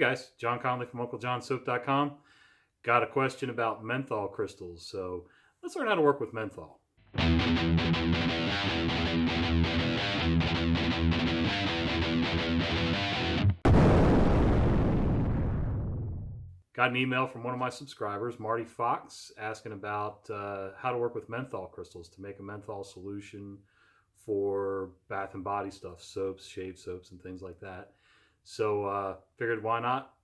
guys, John Conley from unclejonssoap.com. Got a question about menthol crystals, so let's learn how to work with menthol. Got an email from one of my subscribers, Marty Fox, asking about how to work with menthol crystals to make a menthol solution for bath and body stuff, soaps, shave soaps, and things like that. So figured why not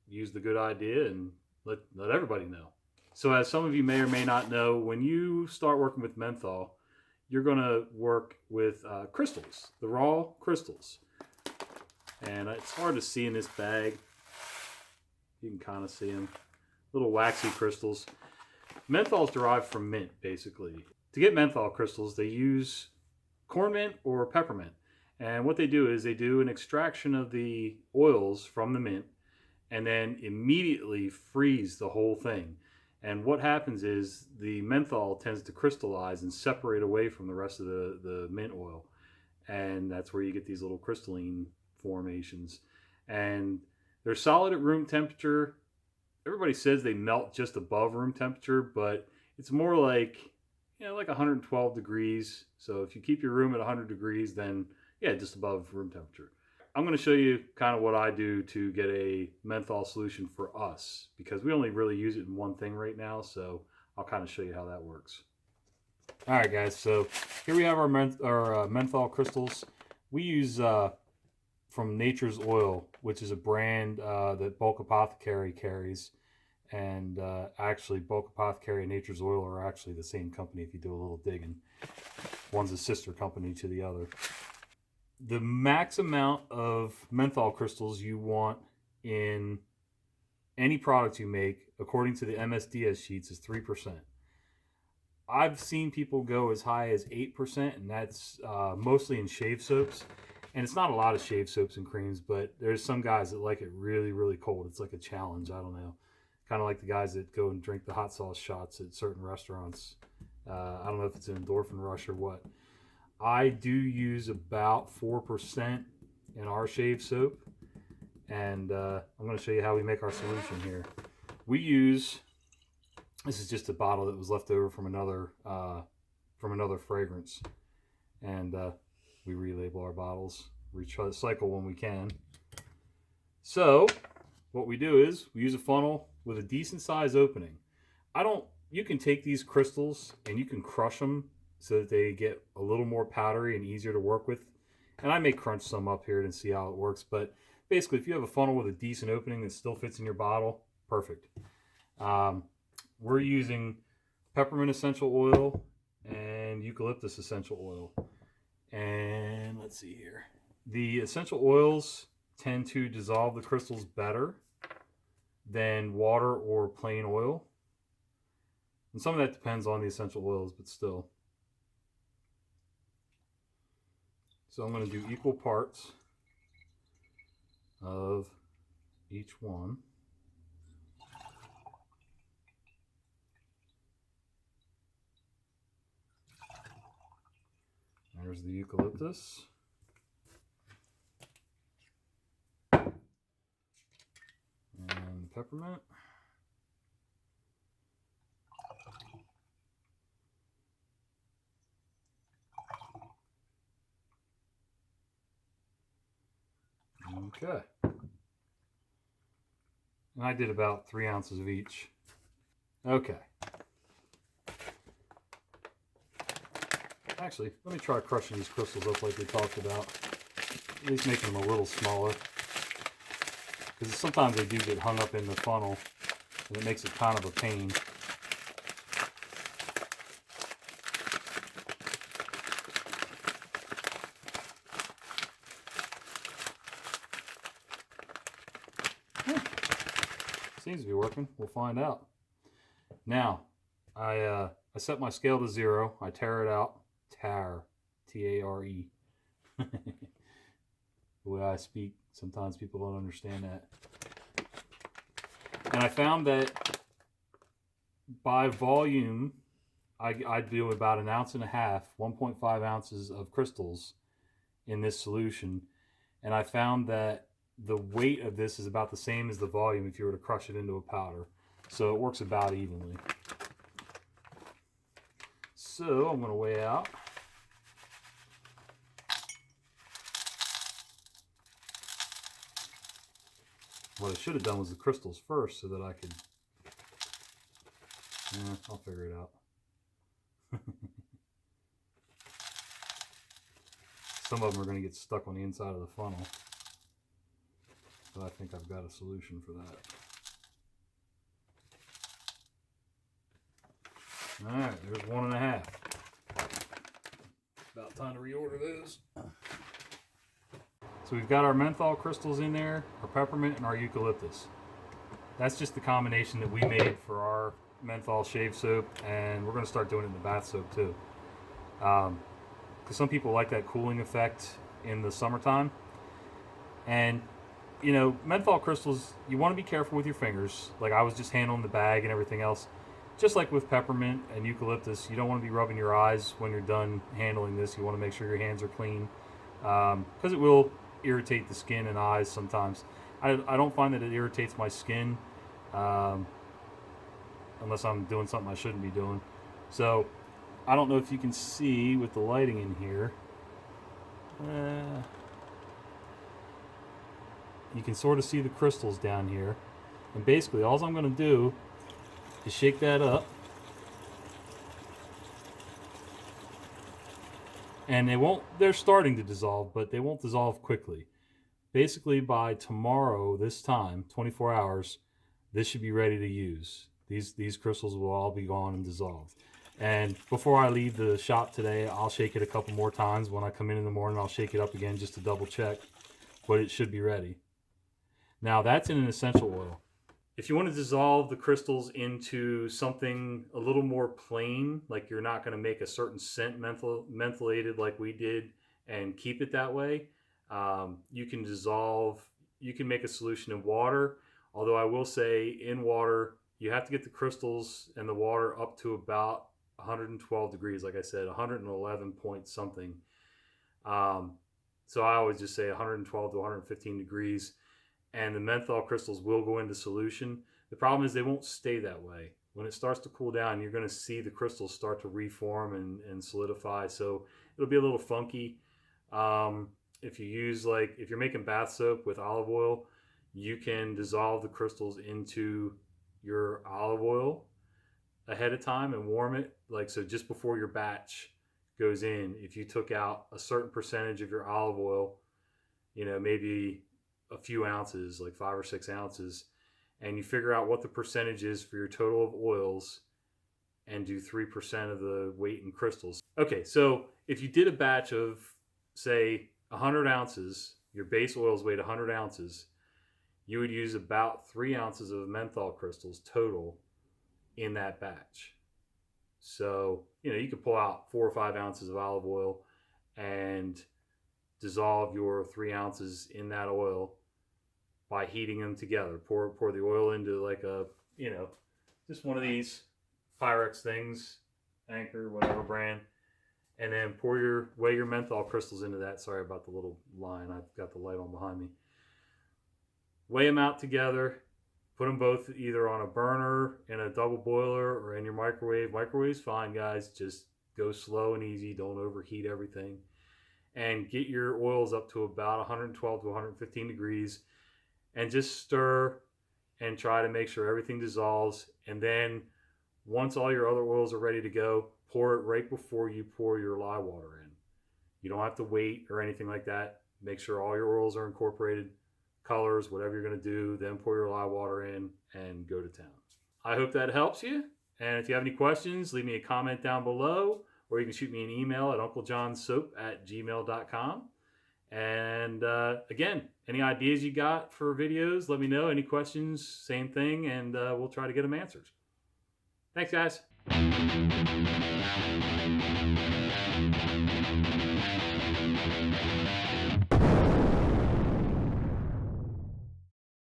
use the good idea and let everybody know. So as some of you may or may not know, when you start working with menthol, you're going to work with crystals, the raw crystals. And it's hard to see in this bag. You can kind of see them. Little waxy crystals. Menthol is derived from mint, basically. To get menthol crystals, they use corn mint or peppermint. And what they do is they do an extraction of the oils from the mint and then immediately freeze the whole thing. And what happens is the menthol tends to crystallize and separate away from the rest of the mint oil. And that's where you get these little crystalline formations. And they're solid at room temperature. Everybody says they melt just above room temperature, but it's more like, like 112 degrees. So if you keep your room at 100 degrees, then just above room temperature. I'm going to show you kind of what I do to get a menthol solution for us, because we only really use it in one thing right now. So I'll kind of show you how that works. All right, guys. So here we have our menthol crystals. We use from Nature's Oil, which is a brand that Bulk Apothecary carries. And actually, Bulk Apothecary and Nature's Oil are actually the same company if you do a little digging. One's a sister company to the other. The max amount of menthol crystals you want in any product you make, according to the MSDS sheets, is 3%. I've seen people go as high as 8%, and that's mostly in shave soaps. And it's not a lot of shave soaps and creams, but there's some guys that like it really, really cold. It's like a challenge. I don't know. Kind of like the guys that go and drink the hot sauce shots at certain restaurants. I don't know if it's an endorphin rush or what. I do use about 4% in our shave soap. And I'm going to show you how we make our solution here. We use, this is just a bottle that was left over from another fragrance. And we relabel our bottles, recycle when we can. So what we do is we use a funnel with a decent size opening. You can take these crystals and you can crush them so that they get a little more powdery and easier to work with. And I may crunch some up here and see how it works. But basically, if you have a funnel with a decent opening that still fits in your bottle, perfect. We're using peppermint essential oil and eucalyptus essential oil. And let's see here. The essential oils tend to dissolve the crystals better than water or plain oil. And some of that depends on the essential oils, but still. So I'm going to do equal parts of each one. There's the eucalyptus. And peppermint. Okay. And I did about 3 ounces of each. Okay. Actually, let me try crushing these crystals up like we talked about. At least making them a little smaller. Because sometimes they do get hung up in the funnel, and it makes it kind of a pain. Seems to be working. We'll find out. Now, I set my scale to 0. I tare it out. Tare. T-A-R-E. The way I speak, sometimes people don't understand that. And I found that by volume, I do about 1.5 ounces, 1.5 ounces of crystals in this solution. And I found that the weight of this is about the same as the volume if you were to crush it into a powder. So it works about evenly. So I'm going to weigh out. What I should have done was the crystals first so that I could... I'll figure it out. Some of them are going to get stuck on the inside of the funnel. But I think I've got a solution for that. Alright, there's 1.5. About time to reorder those. So we've got our menthol crystals in there, our peppermint, and our eucalyptus. That's just the combination that we made for our menthol shave soap, and we're going to start doing it in the bath soap too. Because some people like that cooling effect in the summertime. And, you know, menthol crystals, you want to be careful with your fingers. Like I was just handling the bag and everything else. Just like with peppermint and eucalyptus, you don't want to be rubbing your eyes when you're done handling this. You want to make sure your hands are clean, because it will irritate the skin and eyes sometimes. I don't find that it irritates my skin unless I'm doing something I shouldn't be doing. So I don't know if you can see with the lighting in here. You can sort of see the crystals down here. And basically all I'm going to do is shake that up. And they're starting to dissolve, but they won't dissolve quickly. Basically by tomorrow, this time, 24 hours, this should be ready to use. These crystals will all be gone and dissolved. And before I leave the shop today, I'll shake it a couple more times. When I come in the morning, I'll shake it up again just to double check, but it should be ready. Now that's in an essential oil. If you want to dissolve the crystals into something a little more plain, like you're not going to make a certain scent mentholated like we did and keep it that way, you can make a solution in water. Although I will say in water, you have to get the crystals and the water up to about 112 degrees. Like I said, 111 point something. So I always just say 112 to 115 degrees. And the menthol crystals will go into solution. The problem is they won't stay that way. When it starts to cool down, you're going to see the crystals start to reform and solidify. So it'll be a little funky. If you're making bath soap with olive oil, you can dissolve the crystals into your olive oil ahead of time and warm it. So just before your batch goes in, if you took out a certain percentage of your olive oil, maybe a few ounces, like 5 or 6 ounces, and you figure out what the percentage is for your total of oils and do 3% of the weight in crystals. Okay, so if you did a batch of, say, 100 ounces, your base oils weighed 100 ounces, you would use about 3 ounces of menthol crystals total in that batch. So, you could pull out 4 or 5 ounces of olive oil and dissolve your 3 ounces in that oil by heating them together. Pour the oil into like a, just one of these Pyrex things, Anchor, whatever brand, and then weigh your menthol crystals into that. Sorry about the little line. I've got the light on behind me. Weigh them out together. Put them both either on a burner, in a double boiler, or in your microwave. Microwave's fine, guys. Just go slow and easy. Don't overheat everything. And get your oils up to about 112 to 115 degrees. And just stir and try to make sure everything dissolves. And then once all your other oils are ready to go, pour it right before you pour your lye water in. You don't have to wait or anything like that. Make sure all your oils are incorporated, colors, whatever you're going to do. Then pour your lye water in and go to town. I hope that helps you. And if you have any questions, leave me a comment down below, or you can shoot me an email at unclejonssoap@gmail.com. And again, any ideas you got for videos, let me know. Any questions, same thing, and we'll try to get them answered. Thanks, guys.